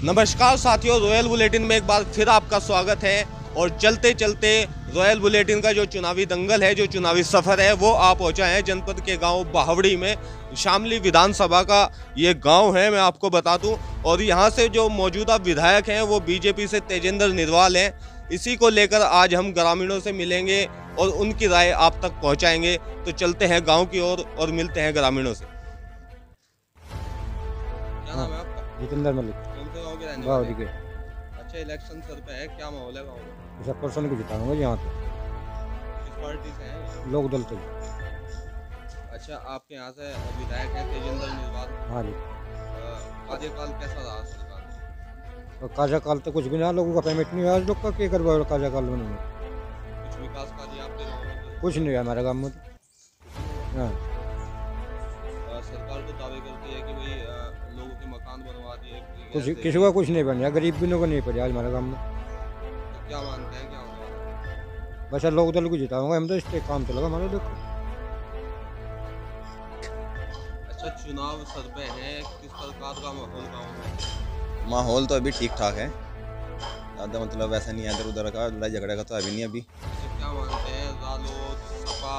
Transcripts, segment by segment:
नमस्कार साथियों, royal bulletin में एक बार फिर आपका स्वागत है। और चलते चलते रॉयल बुलेटिन का जो चुनावी दंगल है, जो चुनावी सफ़र है, वो आ पहुंचा है जनपद के गांव बावड़ी में। शामली विधानसभा का ये गांव है, मैं आपको बता दूं। और यहां से जो मौजूदा विधायक हैं वो बीजेपी से तेजेंद्र निर्वाल हैं। इसी को लेकर आज हम ग्रामीणों से मिलेंगे और उनकी राय आप तक पहुँचाएँगे। तो चलते हैं गाँव की ओर और मिलते हैं ग्रामीणों से। क्या नाम है आपका? जितेंद्र मलिक। कौन से गाँव के रहने बावड़ी वाले? के। अच्छा, इलेक्शन सर पे है, क्या माहौल है गाँव में? सब पर्सन को जिताऊंगा यहाँ पे। किस पार्टी से हैं? लोक दल से। अच्छा, आपके यहाँ से विधायक हैं तेजेंद्र निर्वाल। हाँ जी। कार्यकाल कैसा रहा सरकार का? और कार्यकाल तो कुछ भी नहीं, लोगों का पेमेंट नहीं हुआ। आज लोग का क्या करवा कार्यकाल में नहीं। कुछ विकास कार्य आपके गाँव में तो? कुछ नहीं है हमारे गाँव में तो। हाँ। सरकार तो दावे करती है कि भाई लोगों के मकान बनवा दिए, कुछ किसी का कुछ नहीं बना, गरीब भी को नहीं पड़े आज हमारे गाँव में। तो क्या मानते हैं, क्या होने वाला है? बस लोक दल को जिताऊंगा हम तो, इससे काम चलेगा हमारा। देखो अच्छा, चुनाव सर पे है, किस प्रकार का माहौल गाँव में? माहौल तो अभी ठीक ठाक है, ज़्यादा मतलब वैसा नहीं है इधर उधर का, लड़ाई झगड़े का तो अभी नहीं। अभी अच्छा, क्या मानते हैं, रालोद, सपा,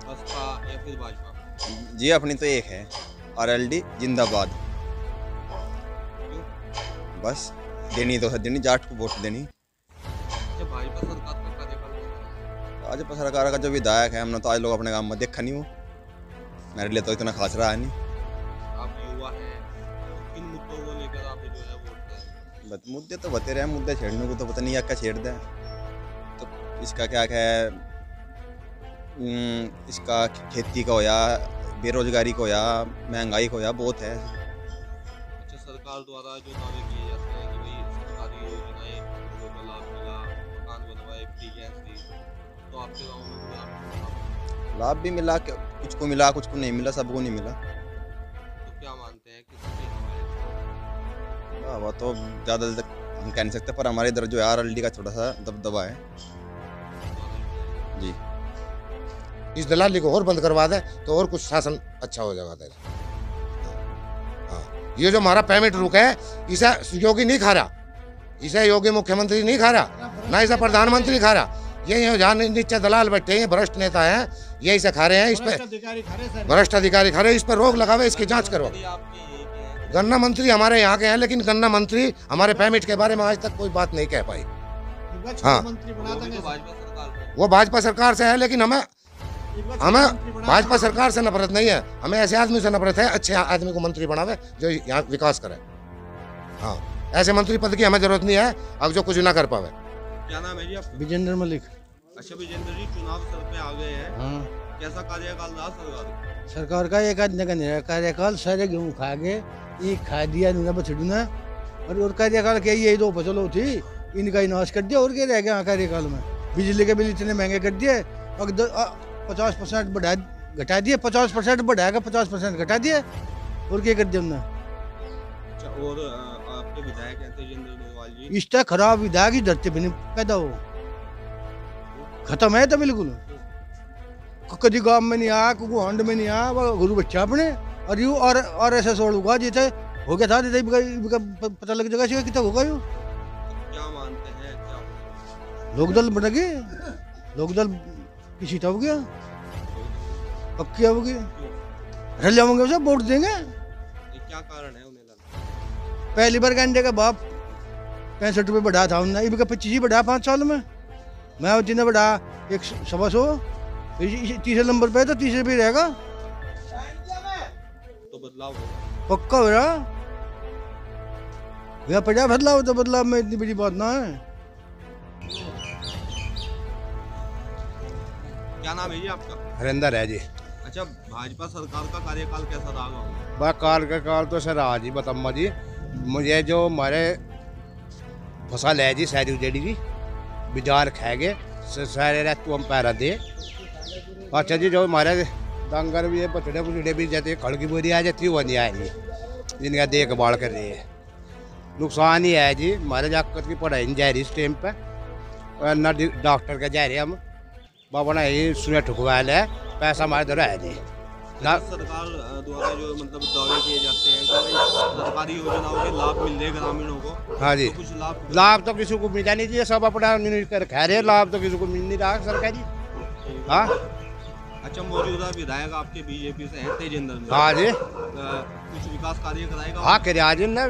बसपा या फिर भाजपा? जी अपनी तो एक है, RLD जिंदाबाद। बस देनी तो है, देनी जाट को वोट देनी। अच्छा, भाजपा सरकार का कार्यकाल कैसा है? भाजपा सरकार का जो विधायक है, हमने तो आज लोग अपने गांव में देखा नहीं। वो मेरे लिए तो इतना खास रहा है नहीं। आप युवा हैं, तो किन मुद्दों को लेकर आप जो है वोट दें? बस मुद्दे तो बते रहे, मुद्दे छेड़ने को तो पता नहीं क्या छेड़ दें। तो इसका क्या है, इसका खेती का होया, बेरोजगारी को होया, महंगाई को होया, बहुत है। अच्छा, सरकार द्वारा जो दावे किए जाते हैं कि भाई सरकारी योजनाएं लोगों को लाभ मिला, मकान बनवाए, फ्री गैस दी, तो आपके गांव में कोई आपको लाभ भी मिला, कुछ को मिला, कुछ को नहीं मिला, सबको नहीं मिला। तो क्या मानते हैं किसकी हवा है? वो तो ज़्यादा हम कह नहीं सकते, पर हमारे इधर जो है RLD का थोड़ा सा दबदबा है जी। इस दलाली को और बंद करवा दे तो और कुछ शासन अच्छा हो जाएगा। हाँ, ये जो हमारा पेमेंट रुका है, इसे योगी नहीं खा रहा, इसे योगी मुख्यमंत्री नहीं खा रहा, ना इसे प्रधानमंत्री खा रहा। ये जहाँ नीचे दलाल बैठे हैं, भ्रष्ट नेता हैं, ये इसे खा रहे हैं। इस पे भ्रष्ट अधिकारी खा रहे हैं, इस पर रोक लगावे, इसकी जांच करवाओ। गन्ना मंत्री हमारे यहाँ के हैं, लेकिन गन्ना मंत्री हमारे पेमेंट के बारे में आज तक कोई बात नहीं कह पाई। हाँ, वो भाजपा सरकार से है, लेकिन हमें भाजपा सरकार से नफरत नहीं है, हमें ऐसे आदमी से नफरत है, अच्छे आदमी को मंत्री बनावे जो यहाँ विकास करे। हाँ, ऐसे मंत्री पद की हमें जरूरत नहीं है, अब जो कुछ ना कर पावे। क्या नाम है जी आपका? विजेंद्र मलिक। अच्छा विजेंद्र जी, चुनाव सर पे आ गए हैं। हाँ। कैसा कार्यकाल रहा सरकार? सरकार का एक आदमी का नहीं कार्यकाल, सारे गेहूँ खा गए, ये खा दिया बछड़ू ने। और कार्यकाल क्या, यही दो फसलों थी, इनका ही नाश कर दिया। और क्या रह गया कार्यकाल में? बिजली के बिल इतने महंगे कर दिए, और 50% बढ़ा घटा दिए, 50% बढ़ाएगा, 50% घटा दिए। और क्या कर दिया उन्होंने? अच्छा, और आपके विधायक हैं तेजेंद्र निर्वाल जी, इस तरह खराब विधायक ही धरती पे नहीं पैदा हो, खत्म है तो बिल्कुल। कभी गांव में नहीं आया, कोई हंड में नहीं आया, वो गुरु बच्चा अपने। और यू और ऐसा सोड़ूगा जिसे हो गया था, पता लग जाएगा कितना होगा। यू क्या मानते हैं, क्या लोकदल बनेगी, लोकदल की सीट हो गया, पक्की होगी, रल जाओगे उसे वोट देंगे। ये क्या कारण है उन्हें लगता? पहली बार अंडे का बाप 65 रुपये बढ़ा था उन्होंने, इनका 25 ही बढ़ा 5 साल में। मैं जिन्हें बढ़ा 100, तीसरे नंबर पे तो तीसरे पे रहेगा, तो बदलाव होगा, पक्का हो रहा। भैया पड़ा बदलाव, तो बदलाव में इतनी बड़ी बात ना है। क्या नाम है जी आपका? हरिंदर है जी। अच्छा, भाजपा सरकार का कार्यकाल कैसा रहा गाँव में? कार्यकाल तो सर आज ही बताऊंगा जी। मुझे जो हमारे फसल है जी, सारी उजेड़ी जी, बाजार खा गए सारे रहतु हम पैरा दे। अच्छा जी, जो हमारे डांगर भी है, बछड़े बुछड़े भी जाते, खड़ की बोरी आ जाती, वो नहीं आ रही, जिनका देखभाल कर रही है। नुकसान ही है जी, हमारे जाकर की पढ़ाई नहीं जा रही इस टाइम पे, और ना डॉक्टर का जा रहे हम। बाबा ने ये सुने ठुकवा है, पैसा हमारे इधर है नहीं। सरकार द्वारा जो मतलब दावे किए जाते हैं कि भाई सरकारी योजनाओं के लाभ मिल रहे ग्रामीणों को। हाँ जी, तो कुछ लाभ लाभ तो किसी को मिला नहीं चाहिए, सब अपना कर खा रहे, लाभ तो किसी को मिल नहीं रहा सरकारी। हाँ अच्छा, मौजूदा विधायक आपके बीजेपी से हैं तेजेंद्र मिश्र। हाँ जी, कुछ विकास कार्य कराएगा? हाँ करे आज ना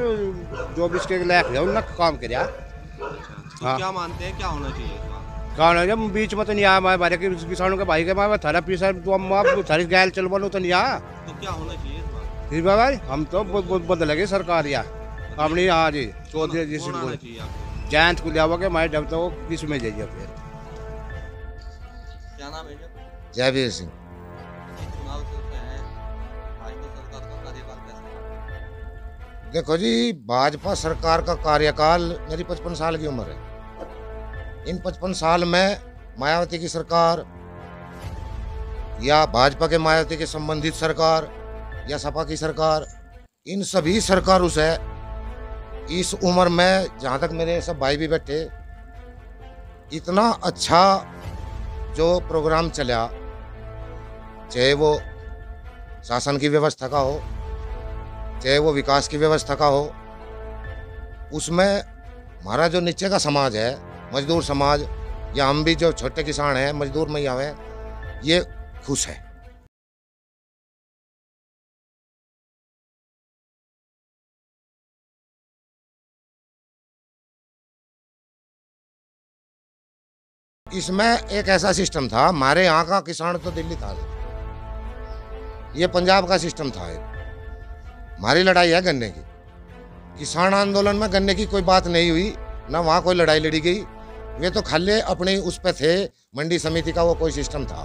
जो भी इसके लायक है उनका काम करे। तो हाँ। क्या मानते हैं क्या होना चाहिए? कौन जब बीच में तो नहीं आया हमारे किसानों के भाई के मैं थारा पीसा तो हम थारी गैल चल बोलो तो नहीं आया। तो क्या होना चाहिए इस बार? ठीक है भाई, हम तो बदलेंगे सरकार या अपनी। हाँ जी, चौधरी जी कौन आना चाहिए आपको? जयंत को लिया के मैं जब तो किस में जाइए फिर। क्या नाम है? जयवीर सिंह। चुनाव चलते हैं, भाजपा सरकार का कार्यकाल कैसा? देखो जी, भाजपा सरकार का कार्यकाल, मेरी 55 साल की उम्र है। इन 55 साल में मायावती की सरकार या भाजपा के मायावती के संबंधित सरकार या सपा की सरकार, इन सभी सरकारों से इस उम्र में, जहाँ तक मेरे सब भाई भी बैठे, इतना अच्छा जो प्रोग्राम चला, चाहे वो शासन की व्यवस्था का हो, चाहे वो विकास की व्यवस्था का हो, उसमें हमारा जो नीचे का समाज है, मजदूर समाज, या हम भी जो छोटे किसान हैं, मजदूर में आवे, ये खुश है। इसमें एक ऐसा सिस्टम था, हमारे यहाँ का किसान तो दिल्ली था, ये पंजाब का सिस्टम था। हमारी लड़ाई है गन्ने की। किसान आंदोलन में गन्ने की कोई बात नहीं हुई, ना वहाँ कोई लड़ाई लड़ी गई। वे तो खाली अपने उस पे थे, मंडी समिति का वो कोई सिस्टम था।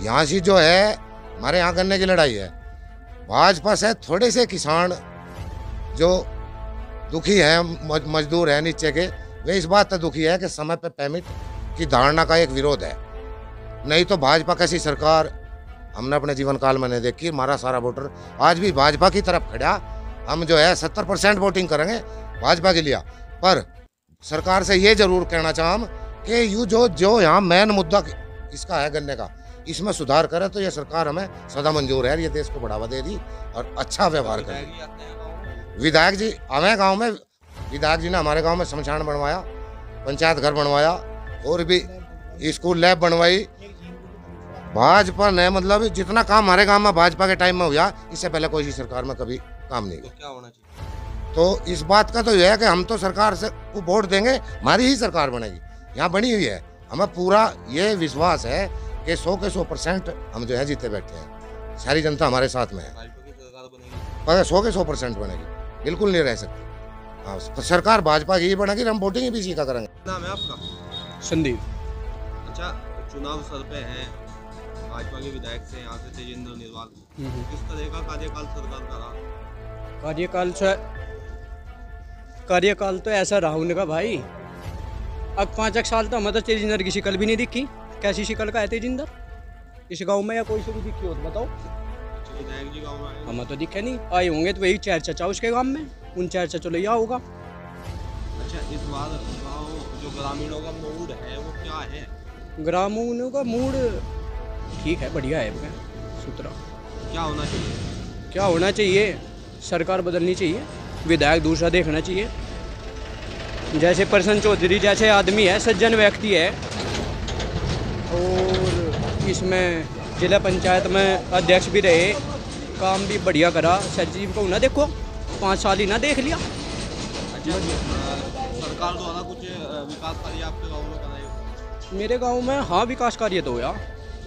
यहाँ से जो है हमारे यहाँ गन्ने की लड़ाई है। भाजपा से थोड़े से किसान जो दुखी हैं, मजदूर हैं नीचे के, वे इस बात से दुखी है कि समय पे पेमेंट की धारणा का एक विरोध है। नहीं तो भाजपा कैसी सरकार हमने अपने जीवन काल में नहीं देखी। हमारा सारा वोटर आज भी भाजपा की तरफ खड़ा। हम जो है 70% वोटिंग करेंगे भाजपा के लिए। पर सरकार से ये जरूर कहना चाहूँ कि यू जो यहाँ मेन मुद्दा इसका है गन्ने का, इसमें सुधार करे तो ये सरकार हमें सदा मंजूर है। ये देश को बढ़ावा दे रही और अच्छा व्यवहार कर रही। विधायक जी हमें गांव में, विधायक जी ने हमारे गांव में शमशान बनवाया, पंचायत घर बनवाया और भी स्कूल लैब बनवाई। भाजपा ने मतलब जितना काम हमारे गांव में भाजपा के टाइम में हुआ, इससे पहले कोई सी सरकार में कभी काम नहीं तो क्या होना चाहिए? तो इस बात का तो यह है कि हम तो सरकार से को वोट देंगे, हमारी ही सरकार बनेगी। यहाँ बनी हुई है, हमें पूरा ये विश्वास है कि 100 के 100% हम जो है जीते बैठे हैं। सारी जनता हमारे साथ में है, भाजपा की सरकार बनेगी? पर 100 के 100% बनेगी, बिल्कुल नहीं रह सकती। हाँ, तो सरकार भाजपा की ही बनेगी, हम वोटिंग भी इसी का करेंगे। नाम है आपका? संदीप। अच्छा, चुनाव सर पे हैं, भाजपा के विधायक से यहाँ से तेजेंद्र निर्वाल, किस तरह का कार्यकाल सरकार का रहा? कार्यकाल तो ऐसा रहा उनका भाई। अब 5 साल तो हमें तो तेजिंदर की शिकल भी नहीं दिखी। कैसी शिकल का है तेजिंदर इस गांव में, या कोई से भी दिखी हो तो बताओ। अच्छा, विधायक जी गाँव में आए? हमें तो दिखे नहीं। आए होंगे तो वही 4 चचा उसके गांव में, उन 4 चचों ले होगा। अच्छा, इस बार गाँव जो ग्रामीणों का मूड है वो क्या है? ग्रामीणों का मूड ठीक है, बढ़िया है, सुतरा। क्या होना चाहिए? क्या होना चाहिए? सरकार बदलनी चाहिए, विधायक दूसरा देखना चाहिए। जैसे प्रसन्न चौधरी जैसे आदमी है, सज्जन व्यक्ति है, और इसमें जिला पंचायत में अध्यक्ष भी रहे, काम भी बढ़िया करा। सचिव को ना देखो 5 साल ही ना देख लिया। अच्छा, सरकार द्वारा कुछ विकास कार्य आपके गाँव में कराए? मेरे गांव में हाँ विकास कार्य तो होया,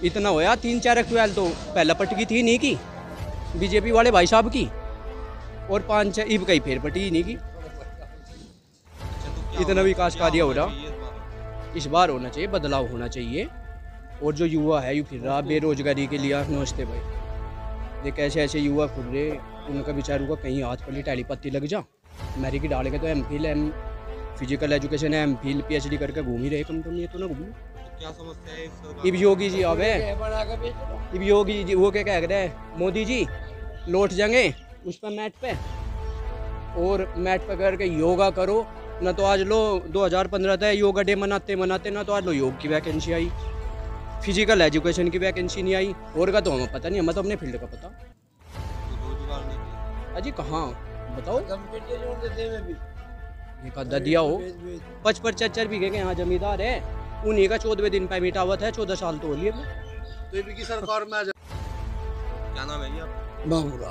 इतना होया। 3-4 एक्चुअल तो पहला पटकी थी नहीं की बीजेपी वाले भाई साहब की, और 5-6 इब कई फिर पटी नहीं की। इतना विकास कार्य हो रहा। इस बार होना चाहिए, बदलाव होना चाहिए। और जो युवा है यू फिर रहा बेरोजगारी के लिए। नमस्ते भाई, देख ऐसे ऐसे युवा फिर रहे, उनका बेचारों का कहीं हाथ पल्ली टैली पत्ती लग जा। मेरी की डालेंगे तो एम फिजिकल एजुकेशन है, MPhil PhD करके घूम ही रहे, कम तो नहीं है तो ना घूम। क्या समस्या है इस सरकार? इब योगी जी आवे, इब योगी जी वो क्या कह रहे हैं, मोदी जी लौट जाएंगे उस पर मैट पे, और मैट पे करके योगा करो ना। तो आज लो 2015 था योगा डे मनाते मनाते ना, तो आज लो योग की वैकेंसी आई। फिजिकल एजुकेशन की वैकेंसी नहीं आई, और का तो हमें पता नहीं, हमें तो अपने फील्ड का पता। रोजगार नहीं अजी कहाँ बताओ, ये कदा दिया हो 55 बीघे के यहाँ जमींदार है, उन्हीं का 14वें दिन पेमेंट आवत है, 14 साल तो हो लिए। तो की सरकार में क्या नाम है ये आपका? बाबूरा।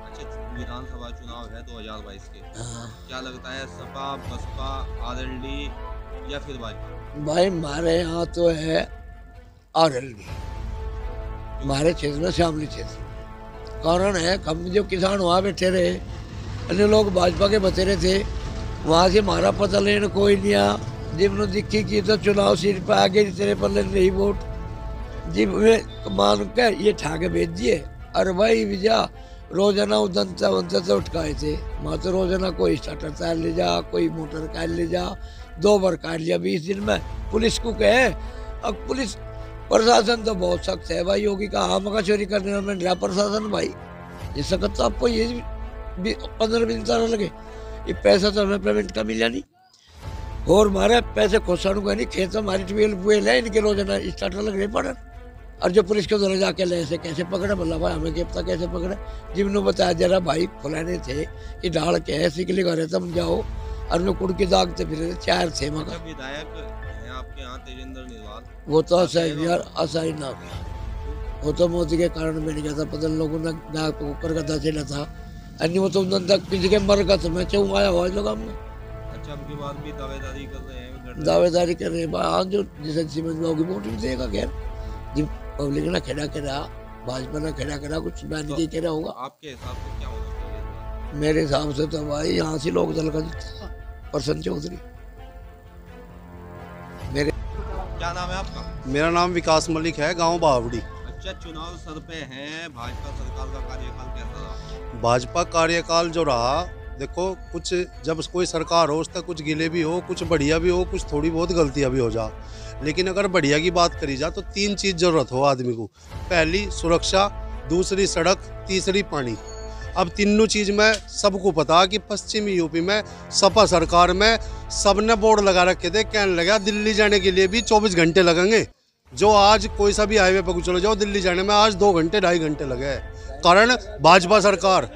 अच्छा, विधानसभा चुनाव है 2022 के, क्या लगता है सपा बसपा आरएलडी या फिर भाजपा? भाई हमारे यहाँ तो है आरएलडी, हमारे क्षेत्र में शामली क्षेत्र में। कारण है हम जो किसान वहाँ बैठे रहे, अन्य लोग भाजपा के बतेरे थे, वहाँ से हमारा पता लेने कोई नहीं आया। जिन्होंने दिखी की तो चुनाव सिर पर आगे तेरे पर ले रही वोट, जिब मान कर ये ठाके भेज दिए। और भाई विजय रोजाना उदंता वंता उठकाए थे, वहाँ तो रोजाना कोई स्टार्टर टायर ले जा, कोई मोटर कार ले जा, 2 बार काट लिया 20 दिन में। पुलिस को कहे, अब पुलिस प्रशासन तो बहुत सख्त है भाई, योगी का हाँ मका चोरी करने में डरा प्रशासन भाई। ये सकत तो आपको ये 15 दिन तरह लगे, ये पैसा तो हमें पेमेंट का मिला नहीं, और हमारे पैसे खोसाणु का नहीं, खेत हमारी ट्वेल है, इनके रोजाना स्टार्टर लग रहे पड़े। और जो पुलिस के द्वारा जाके ले ऐसे कैसे पकड़े, बोला भाई हमें क्या पता कैसे पकड़े। जिन्होंने बताया जरा भाई फुलाने थे कि डाल के ऐसे के लिए घर तुम जाओ, और मैं कुड़ के दागते फिर 4 थे मगर। विधायक है आपके यहाँ तेजेंद्र निर्वाल, वो तो असहाय यार, असहाय ना गया, वो तो मोदी के कारण में नहीं गया था, पता लोगों ने नाक ऊपर का दचेला था, अन्य वो तो तक किसी के मर का तो मैं चौंक आया हुआ लोग हमने। अच्छा, अब की बात भी दावेदारी कर रहे हैं, दावेदारी कर रहे हैं हाँ, जो जिसे सीमेंट बाबू की वोट भी देगा खैर, जब पब्लिक ना खेड़ा करा, भाजपा ने खेड़ा करा, कुछ बैन की खेड़ा होगा। आपके हिसाब से क्या होना चाहिए? मेरे हिसाब से तो भाई यहाँ से लोक दल का जीता प्रसन्न चौधरी। मेरे क्या नाम है आपका? मेरा नाम विकास मलिक है, गांव बावड़ी। अच्छा, चुनाव सर पे हैं, भाजपा सरकार का कार्यकाल कैसा रहा? भाजपा कार्यकाल जो रहा, देखो कुछ जब कोई सरकार हो उसका कुछ गिले भी हो, कुछ बढ़िया भी हो, कुछ थोड़ी बहुत गलतियां भी हो जा, लेकिन अगर बढ़िया की बात करी जा तो 3 चीज़ जरूरत हो आदमी को। पहली सुरक्षा, दूसरी सड़क, तीसरी पानी। अब तीनों चीज़ में सबको पता कि पश्चिमी यूपी में सपा सरकार में सबने बोर्ड लगा रखे थे, कहने लगा दिल्ली जाने के लिए भी 24 घंटे लगेंगे। जो आज कोई सा भी हाईवे पर चले जाओ दिल्ली जाने में आज 2 घंटे 2.5 घंटे लगे, कारण भाजपा सरकार।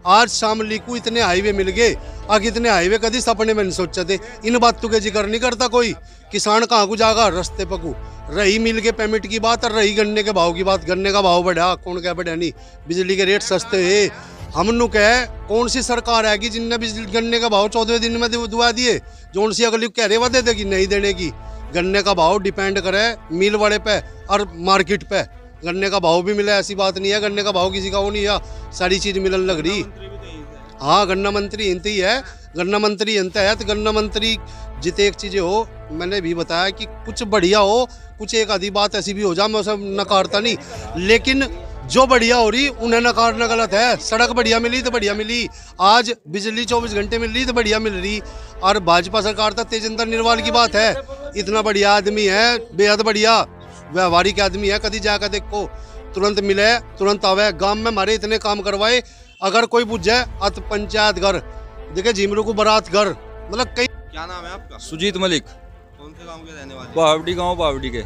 आज शामली को इतने हाईवे मिल गए, आगे इतने हाईवे कभी सपने में नहीं सोचे थे। इन बातों के जिक्र नहीं करता कोई। किसान कहाँ को जागा, रस्ते पकू रही मिल के पेमेंट की बात, और रही गन्ने के भाव की बात, गन्ने का भाव बढ़ा, कौन क्या बढ़ा नहीं, बिजली के रेट सस्ते है। हमनु कहे कौन सी सरकार है कि जिनने बिजली गन्ने का भाव 14वें दिन में दुआ दिए, जो सी अगली कह रहे वादे देगी नहीं देने की। गन्ने का भाव डिपेंड करे मिल वाले पे और मार्केट पे, गन्ने का भाव भी मिले ऐसी बात नहीं है, गन्ने का भाव किसी का वो नहीं है, सारी चीज मिलने लग रही। हाँ, गन्ना मंत्री इंत ही है, गन्ना मंत्री इंत है, तो गन्ना मंत्री जितने एक चीजें हो, मैंने भी बताया कि कुछ बढ़िया हो, कुछ एक आधी बात ऐसी भी हो जा, मैं उसे नकारता नहीं, लेकिन जो बढ़िया हो रही उन्हें नकारना गलत है। सड़क बढ़िया मिली तो बढ़िया मिली, आज बिजली 24 घंटे मिल रही तो बढ़िया मिल रही। और भाजपा सरकार तक तेजेंद्र निर्वाल की बात है, इतना बढ़िया आदमी है, बेहद बढ़िया व्यवहारिक आदमी है, कभी जाकर देखो तुरंत मिले तुरंत आवे। गांव में हमारे इतने काम करवाए, अगर कोई पूछे अत पंचायत घर देखे, झिमरू को बारात घर, मतलब कई। क्या नाम है आपका? सुजीत मलिक। कौन से गांव के रहने वाले? बावड़ी गांव बावड़ी के।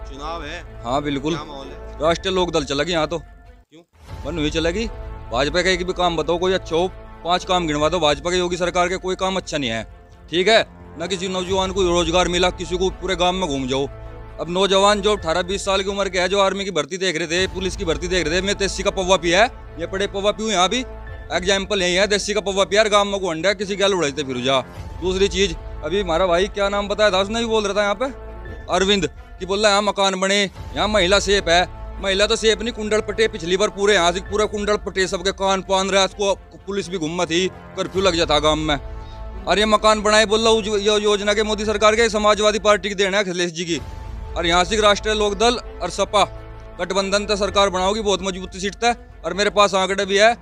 चुनाव है? हाँ बिल्कुल। क्या माहौल है? राष्ट्रीय लोकदल चलेगी यहाँ तो। क्यों? बन हुई चलेगी। भाजपा का एक भी काम बताओ कोई अच्छा हो, 5 काम गिनवा दो भाजपा के, योगी सरकार के कोई काम अच्छा नहीं है। ठीक है, न किसी नौजवान को रोजगार मिला, किसी को पूरे गांव में घूम जाओ। अब नौजवान जो 18-20 साल की उम्र के है, जो आर्मी की भर्ती देख रहे थे, पुलिस की भर्ती देख रहे थे, मैं देसी का पौवा पिया है, ये पड़े पौवा पीऊँ यहाँ भी एग्जाम्पल यही है, देसी का पौवा पिया गांव में को अंडा किसी गैल उड़ाते फिर जा। दूसरी चीज, अभी हमारा भाई क्या नाम बताया था, उसने भी बोल रहा था यहाँ पे अरविंद की बोल रहा है यहाँ मकान बने, यहाँ महिला सेफ है। महिला तो सेफ नहीं, कुंडल पटे पिछली बार पूरे यहाँ से पूरा कुंडल पटे, सबके कान पान रहा, उसको पुलिस भी घुमा थी, कर्फ्यू लग जाता गाँव में। और ये मकान बनाए बोल रहा योजना के मोदी सरकार के, समाजवादी पार्टी की देना है अखिलेश जी की। और यहाँ से राष्ट्रीय लोकदल और सपा गठबंधन तो सरकार बनाओगी, बहुत मजबूती सीट है। और मेरे पास आंकड़े भी है,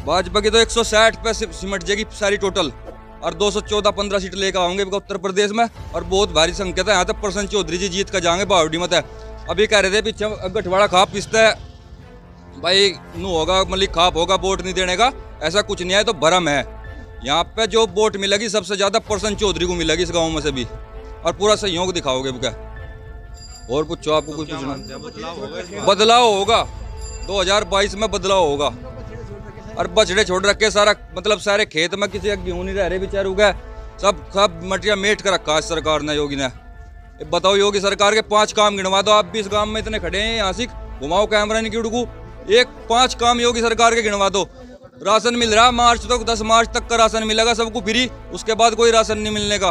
भाजपा की तो 160 पे सिमट जाएगी सारी टोटल, और 214-15 सीट लेकर आएंगे उत्तर प्रदेश में, और बहुत भारी संख्या है। यहाँ तक प्रसन्न चौधरी जी जीत कर जाएंगे, बावड़ी मत है। अभी कह रहे थे पीछे गठवाड़ा खाप पिसता है भाई, नू होगा मलिक खाप होगा वोट नहीं देने का, ऐसा कुछ नहीं है, तो भरम है। यहाँ पे जो वोट मिलेगी सबसे ज्यादा प्रसन्न चौधरी को मिलेगी इस गाँव में से भी, और पूरा सहयोग दिखाओगे क्या। और पूछो, आपको कुछ क्या पूछना? मानते हैं बदलाव होगा इस बार? बदलाव होगा, 2022 में बदलाव होगा। और बछड़े छोड़ रखे सारा, मतलब सारे खेत में किसी का गेहूं नहीं रह रहे बेचारू का, सब मटिया मेट कर रखा है सरकार ने, योगी ने। बताओ, योगी सरकार के 5 काम गिनवा दो। आप भी इस गांव में इतने खड़े हैं, यहाँ से घुमाओ कैमरा नहीं उड़कू, 5 काम योगी सरकार के गिनवा दो। राशन मिल रहा मार्च तक, 10 मार्च तक का राशन मिलेगा सबको फ्री, उसके बाद कोई राशन नहीं मिलने का।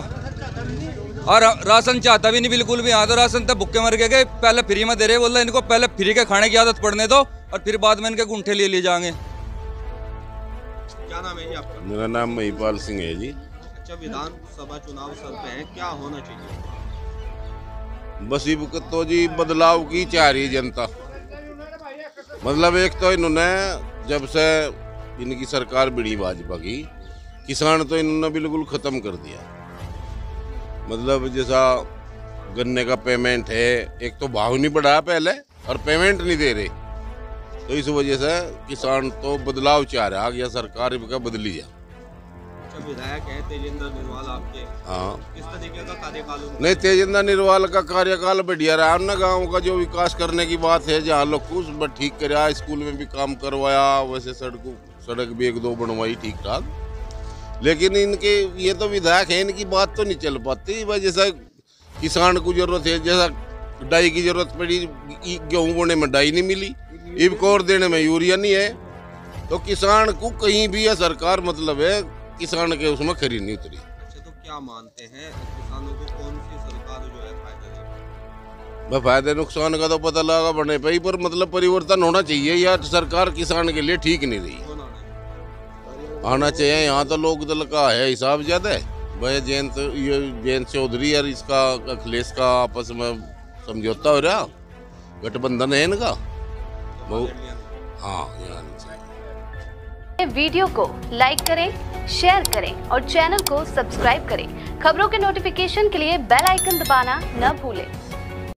और राशन चाहता भी नहीं बिल्कुल भी। यहाँ तो राशन तक भुक्के मर गए, पहले फ्री में दे रहे, बोल रहे इनको पहले फ्री के खाने की आदत पड़ने दो और फिर बाद में इनके गुंठे ले जाएंगे। क्या नाम है जी आपका? मेरा नाम महिपाल सिंह है जी। अच्छा, विधानसभा चुनाव सर पे है, क्या होना चाहिए? बस ये तो जी बदलाव की चाह रही जनता। मतलब एक तो इन्होंने जब से इनकी सरकार बिड़ी भाजपा की, किसान तो इन्होंने बिल्कुल खत्म कर दिया। मतलब जैसा गन्ने का पेमेंट है, एक तो भाव नहीं बढ़ाया पहले और पेमेंट नहीं दे रहे, तो इस वजह से किसान तो बदलाव चाह रहा है, या सरकार का बदली जा। अच्छा, विधायक है तेजेंद्र निर्वाल आपके, हाँ, किस तरीके का कार्यकाल उनका? नहीं, तेजेंद्र निर्वाल का कार्यकाल बढ़िया रहा ना। गांव का जो विकास करने की बात है, जहाँ लोग कुछ ठीक कराया, स्कूल में भी काम करवाया, वैसे सड़क भी 1-2 बनवाई ठीक ठाक। लेकिन इनके ये तो विधायक है, इनकी बात तो नहीं चल पाती। भाई जैसा किसान को जरूरत है, जैसा डाई की जरूरत पड़ी, गेहूं बोने में डाई नहीं मिली, इबकोर देने में यूरिया नहीं है, तो किसान को कहीं भी यह सरकार मतलब है किसान के उसमें खरी नहीं उतरी। अच्छा, तो क्या मानते हैं किसानों को कौन सी सरकार जो है फायदा देगी? मैं फायदे नुकसान का तो पता लगा बने पाई, पर मतलब परिवर्तन होना चाहिए। यार सरकार किसान के लिए ठीक नहीं रही, कौन आना चाहिए? आना चाहिए। यहाँ तो लोक दल का है हिसाब ज्यादा है भाई, जयंत चौधरी और इसका अखिलेश का आपस में समझौता हो रहा, गठबंधन है इनका। हाँ, यहाँ नहीं चाहिए। वीडियो को लाइक करें, शेयर करें और चैनल को सब्सक्राइब करें। खबरों के नोटिफिकेशन के लिए बेल आइकन दबाना न भूलें।